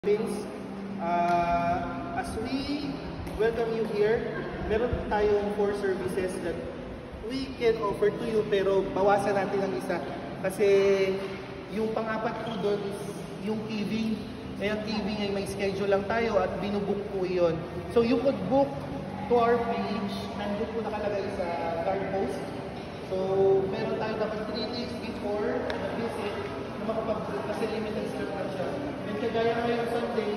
Vince, as we welcome you here, meron tayong 4 services that we can offer to you, pero bawasan natin ang isa. Kasi yung pang-apat po doon is yung TV. Kaya TV ay may schedule lang tayo at binubook po yun. So you could book to our page, nandun po nakalagay sa card post. So meron tayo dapat 3 days before visit na makapag-book kasi limited slot na siya. And kagaya ngayon Sunday,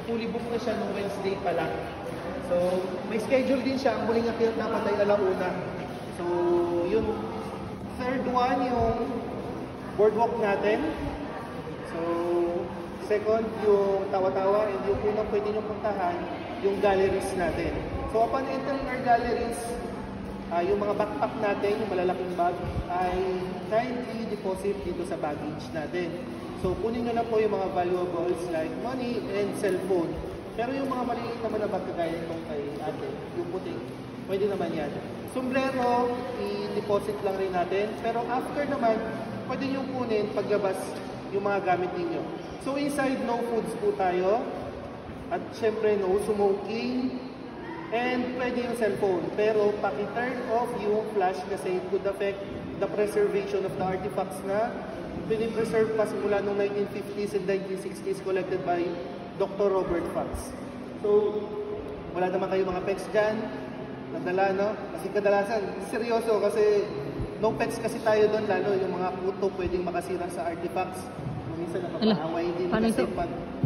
fully book na siya noong Wednesday pa lang. So may schedule din siya, ang huling akyat dapat ay alauna. So yung third one, yung boardwalk natin. So second, yung tawa-tawa, and yung unang pwede nyo puntahan, yung galleries natin. So upon entering our galleries, yung mga backpack natin, yung malalaking bag, ay kindly deposit dito sa baggage natin. So kunin nyo na po yung mga valuables like money and cellphone. Pero yung mga maliliit naman na bag kagaya itong kay ate, yung puting, pwede naman yan. Sombrero, i-deposit lang rin natin. Pero after naman, pwede nyo kunin paglabas yung mga gamit ninyo. So inside, no foods po tayo. At syempre, no smoking. And pwede yung cellphone, pero paki-turn off yung flash kasi it could affect the preservation of the artifacts na pinipreserve pa simula noong 1950s and 1960s collected by Dr. Robert Fox. So, wala naman kayo mga pets dyan, nadala, no? Kasi kadalasan, seryoso kasi no pets kasi tayo doon, lalo yung mga kuto pwedeng makasira sa artifacts. Minsan nakakaaway din kasi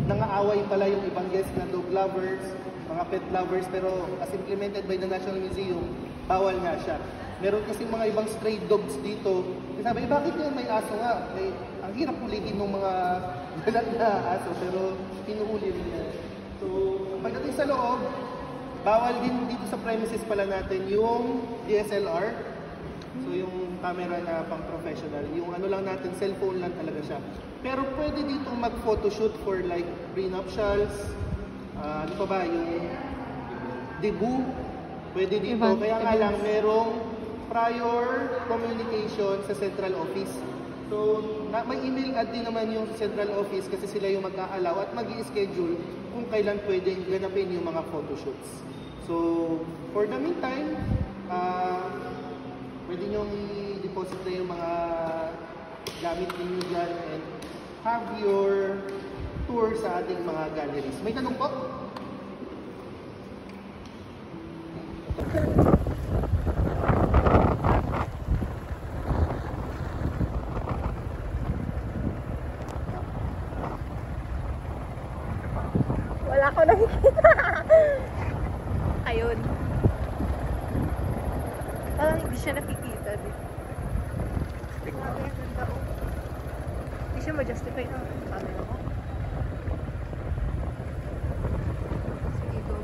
nangaaway pala yung ibang guests na dog lovers, mga pet lovers, pero as implemented by the National Museum, bawal nga siya. Meron kasi mga ibang stray dogs dito. Sabi, bakit yun may aso nga? Ang hirap ulitin ng mga galat na aso, pero pinuhuli rin yan. So, pagdating sa loob, bawal din dito sa premises pala natin yung DSLR. So, yung camera na pang professional. Yung ano lang natin, cellphone lang talaga siya. Pero pwede dito mag-photoshoot for like prenuptials, ano pa ba, yung debut, pwede dito. Kaya nga lang, merong prior communication sa central office. So, may email ad din naman yung central office kasi sila yung mag-aalaw at mag-i-schedule kung kailan pwedeng ganapin yung mga photoshoots. So, for the meantime, pwede nyo i-deposit na yung mga gamit ninyo dyan and have your tour sa ating mga galleries. May tanong po? Wala ko nakikita. Ayun. Parang hindi siya nakikita din. Hindi siya ma-justify ng camera ko. Sige, go.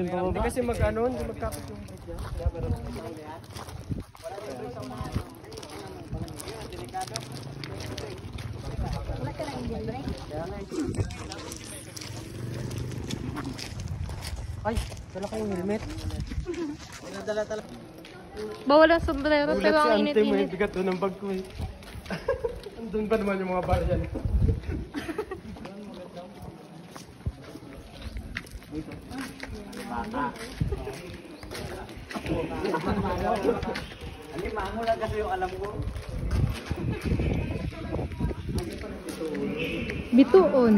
Hindi kasi mag-ano, hindi magkapit yung brake niya. Wala ka na engine brake? Ay, dala ko yung helmet. Dala talaga. Bawal ang sombrero Ulat pero si ang ante mo, init-init. bigat doon ang bag ko eh. Andun pa naman yung mga baryan. Alimango lang kasi yung alam ko. Bituon.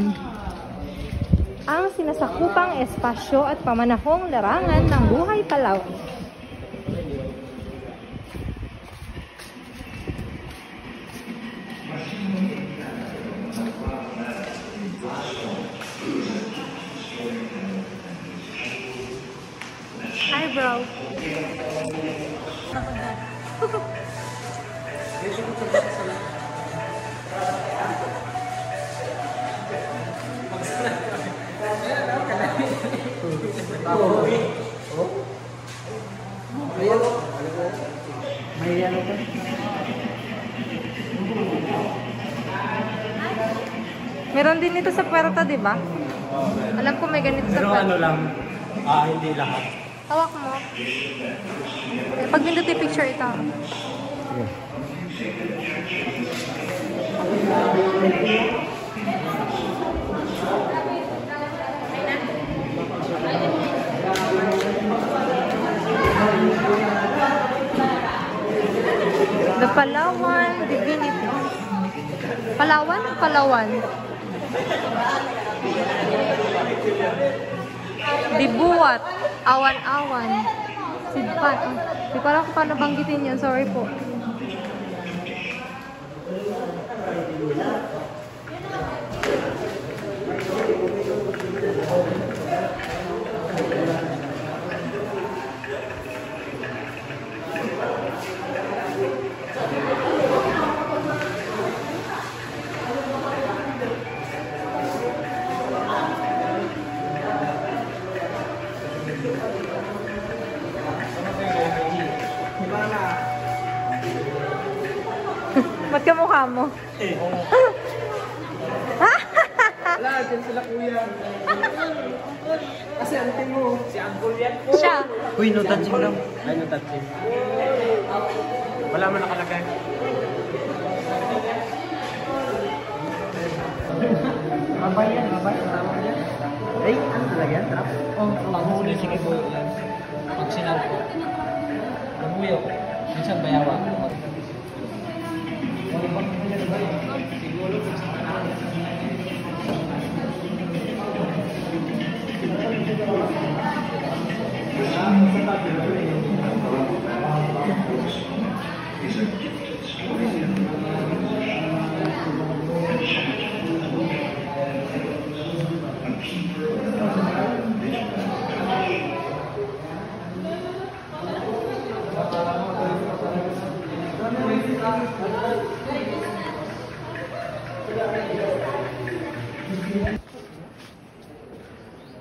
Ang sinasakupang espasyo at pamanahong larangan ng buhay Palawan. Eyebrow. May ano ka? Meron din ito sa Puerto, di ba? Alam ko may ganito sa Pero Puerto. ano lang, hindi lahat. Hawak mo. Pag pindutin picture ito. The Palawan Divinity. Palawan? Palawan. Dibuat. Awan-awan. Sidpat. Hindi ko alam kung paano banggitin yun. Sorry po. Ba't ka mukha mo? Wala, dyan sila kuya. Kasi ante mo. Si Uncle yan po. Siya. Uy, no touching lang. Ay, no touching. Wala man nakalagay. Mabay yan, mabay. Tama yan. Ay, ano talaga yan? Trap? Oo, panghuli. Sige po yan. Pag sinal ko. Panguyo. Minsan bayawa.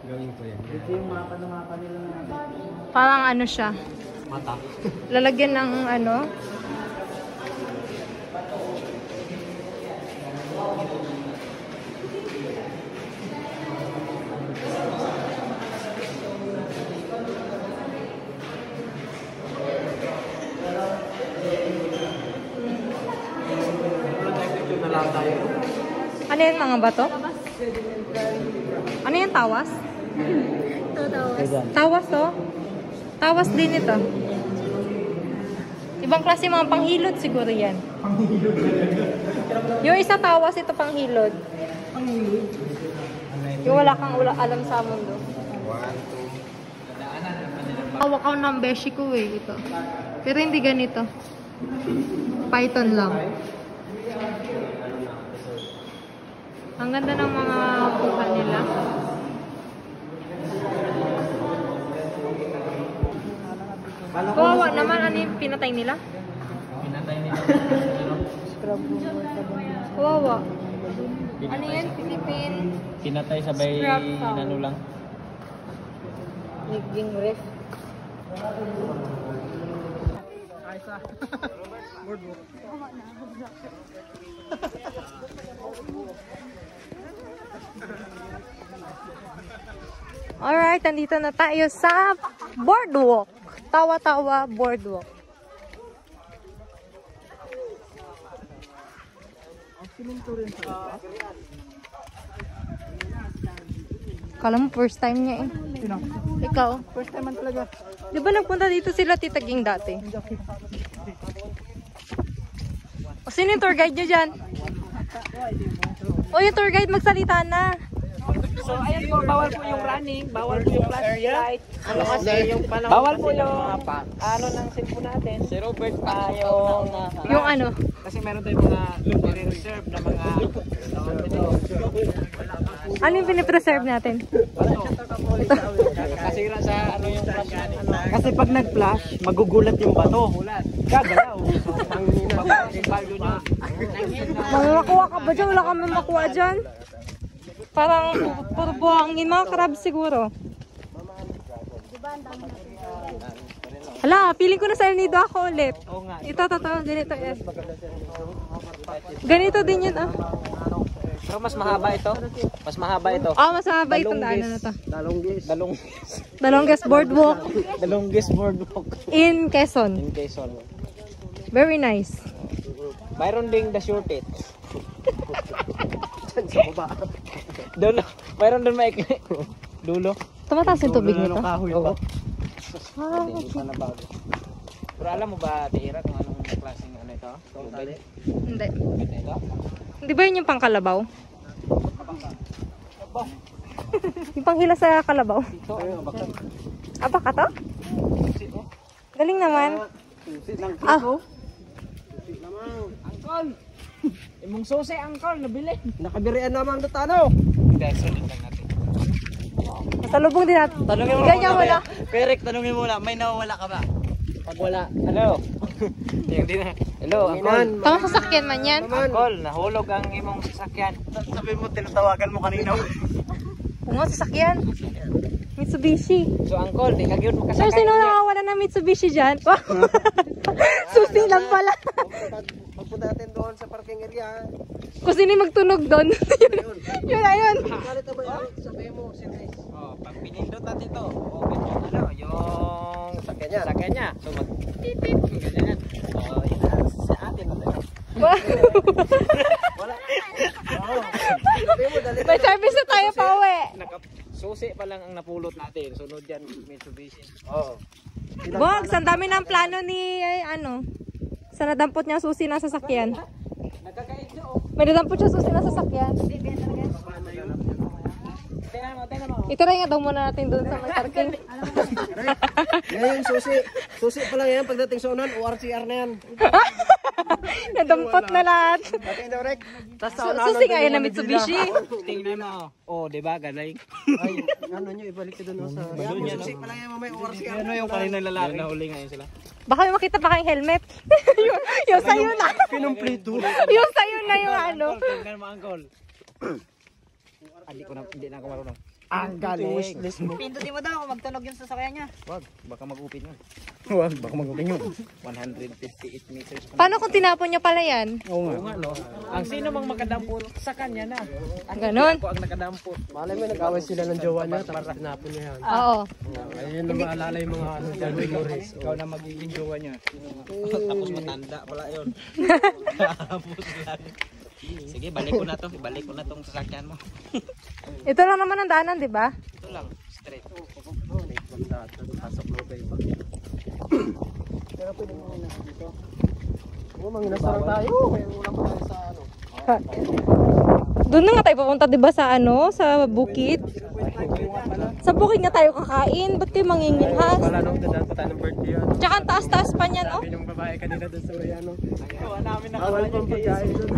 Gawin ko yan. Ito yung mapa na mapa nila na. Parang ano siya. Mata. Lalagyan ng ano. Na lang tayo. Ano yan mga bato? Ano yan, tawas? Tawas to? Tawas din ito. Ibang klase mga panghilod siguro yan. Yung isa tawas, ito panghilod. Yung wala kang alam sa mundo. Hawak ako ng beshi ko eh, ito. Pero hindi ganito. Python lang. Ang ganda ng mga bukan nila. Kawawa naman, ano yung pinatay nila? Pinatay nila. Kawawa. Ano yan? Philippine? Pinatay sabay Scrap sound. ano lang. Naging ref. Alright, nandito na tayo sa boardwalk. Tawa-tawa boardwalk. Kala mo first time niya eh. Ikaw? First time man talaga. Di ba nagpunta dito sila Tita Ging dati? O sino yung tour guide nyo dyan? O yung tour guide magsalita na. So, ayan po, bawal po yung running, bawal po yung flashlight. Ano kasi yung panahon. Bawal po yung ano ng cellphone natin. Si Robert pa Yung ano? Kasi meron tayong mga reserve na mga Ano yung pinipreserve natin? kasira sa ano yung flash ano. Kasi pag nag-flash, magugulat yung bato. Gagalaw. So, ang value nyo. Mamakuha ka ba dyan? Wala kami makuha dyan. Parang puro buhangin. Mga crab siguro. Hala, feeling ko na sa El Nido ako ulit. Oo nga. Ito. Ganito yan. Ganito din yun ah. Pero mas mahaba ito. Mas mahaba ito. Mas mahaba itong daanan na to. The The longest boardwalk The longest boardwalk in Quezon. in Quezon. Very nice. Mayroon ding the shortest. Dulo. Mayroon doon maikli. Dulo. Tumataas yung tubig nito. Oo. Ah, Sana bago. Pero alam mo ba, Tira, kung anong klaseng ano ito? Tubig? hindi. Ito? Di ba yun yung pangkalabaw? Yung panghila sa kalabaw? Ito, Baka to? Galing naman. Ah, Angkol! Imong susi, Angkol, nabili. Nakabirian naman ang tano. Hindi, sunod lang natin. masalubong din natin. Tanungin mo Ganyan muna. wala. Perek, tanungin mo muna. May nawawala ka ba? Pag wala, hello? Hindi na. Hello, Angkol. Tama sasakyan man yan. Angkol, nahulog ang imong sasakyan. Sabi mo, tinatawagan mo kanina. Oo nga, sasakyan. Mitsubishi. So, Angkol, di ka yun So, makasakay. sino nakawala ng Mitsubishi dyan? Susi lang pala. Pagpunta natin doon sa parking area. Kung sino yung magtunog doon. Yun na yun. Kalit na ba yan? Sabihin mo, service. Oh, pag pinindot natin to, open yung ano, yung sasakyan niya. So, mag-tip-tip. Ganyan. Oh, yun na. Sa atin. Wala. Oh. Sabihin mo, dali. May service na tayo pa uwi. Susi pa lang ang napulot natin. Sunod yan, Mitsubishi. Oo. Bogs, ang dami ng plano ni, sa nadampot niya susi na sasakyan. Nagkakait siya, oh. May nadampot siya susi na sasakyan. Tingnan mo. Ito rin nga daw muna natin doon sa may parking. Ngayon, susi. Susi pa lang yan. Pagdating sa unan, ORCR na yan. Nadampot na lahat. Dating daw, Rek. Susi nga yan na Mitsubishi. Tingnan mo. Oh, di ba? Galing. Ay, ano nyo, ibalik ko doon sa... Susi pa lang yan, mamay ORCR. Ano yung kaninang lalaki? Nahuli ngayon sila. Baka may makita pa kayong helmet. yung sa'yo na. Pinumplito. Yung sa'yo na yung ano. Tingnan mo, Angkol. Hindi na ako marunong. Ang galing. Pindutin mo daw kung magtunog yung sasakyan niya. Wag, baka mag-upin yun. Wag, baka mag-upin yun. 158 meters. Paano kung tinapon niya pala yan? Oo nga, no? Ang sino mang makadampot sa kanya na. Ganon. Ako ang nakadampot. Malay mo, nag-away sila ng jowa niya, tapos tinapon niya yan. Oo. Ayun na maalala yung mga ano dyan, memories. Ikaw na magiging jowa niya. Tapos matanda pala yun. Tapos lang. Sige, balik ko na to. Ibalik ko na tong sasakyan mo. Ito lang naman ang daanan, di ba? Ito lang, straight. Pasok mo kayo pa. Pero pwede mo na dito. Oo, manginasarang tayo. Kaya ulam pa tayo sa ano. Doon na nga tayo papunta, di ba, sa ano? Sa bukid. Sa bukid nga tayo kakain. Ba't kayo mangingilhas? Wala nung dadaan pa tayo ng birthday yan. Tsaka ang taas-taas pa niyan, oh. Sabi ng babae kanina doon sa Uriano. Gawa namin na Awal pang pagkain doon.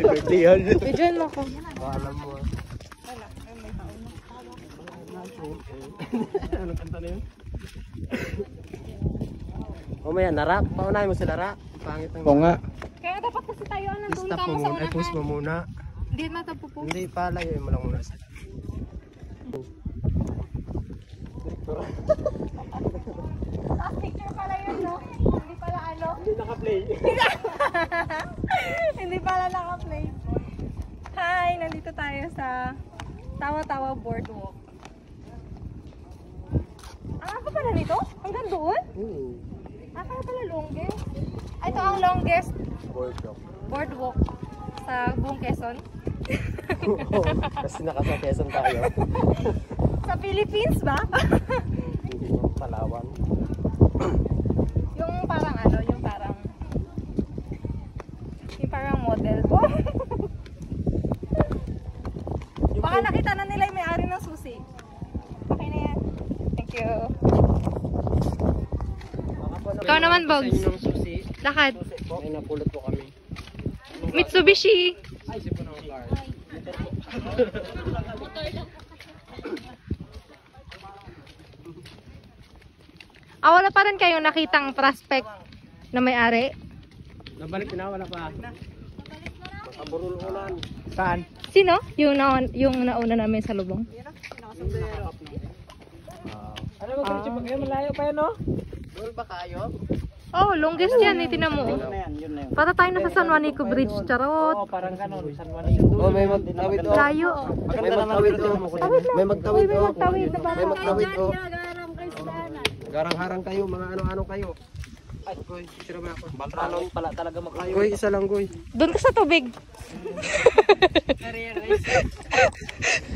Birthday yan. I-join mo ko. Alam mo. Anong kanta na yun? Mamaya, Nara. Paunahin mo si Nara. Pangit ng... Oo nga. Kaya dapat kasi tayo, nandun Stop ka mo mo sa muna. Ay, pause mo unahan. muna. Hindi matapupo. Hindi, palayo mo lang muna. Last picture pala yun, no? Hindi pala ano? Hindi naka-play. Hindi pala naka-play. Hi! Nandito tayo sa Tawa-Tawa Boardwalk. Ang pa pala nito? Hanggang doon? Kaya pala longest. Ito ang longest boardwalk sa buong Quezon. Kasi nakasa Quezon tayo. Sa Philippines ba? Hindi yung Palawan. Yung parang ano, yung parang model. Oh. Baka nakita na nila yung may-ari ng susi. Okay na yan. Thank you. Ikaw naman, Bogs. Lakad. Ay, napulot po kami. Mitsubishi. Ay, sipo ng car. Wala pa rin kayong nakitang prospect na may-ari? Nabalik na, wala pa. Makaburulunan. Saan? Sino? Yung nauna namin sa lubong. Ano ba kayo? Malayo pa yan, no? Doon ba kayo? Oh, longest yan eh, tinan mo. Yun na yan. Para tayo nasa San Juanico Bridge, charot. Oo, parang ganun. San Juanico. Oh, may magtawid o. Layo. May magtawid o. May magtawid o. May magtawid o. Garang-harang kayo, mga ano-ano kayo. Ay, Goy, sira ba ako? Baltalon pala talaga magkayo. Goy, isa lang, Goy. Doon ka sa tubig.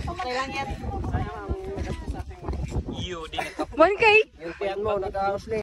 Okay lang yan. One kay. Yung tiyan mo, nag-aosli.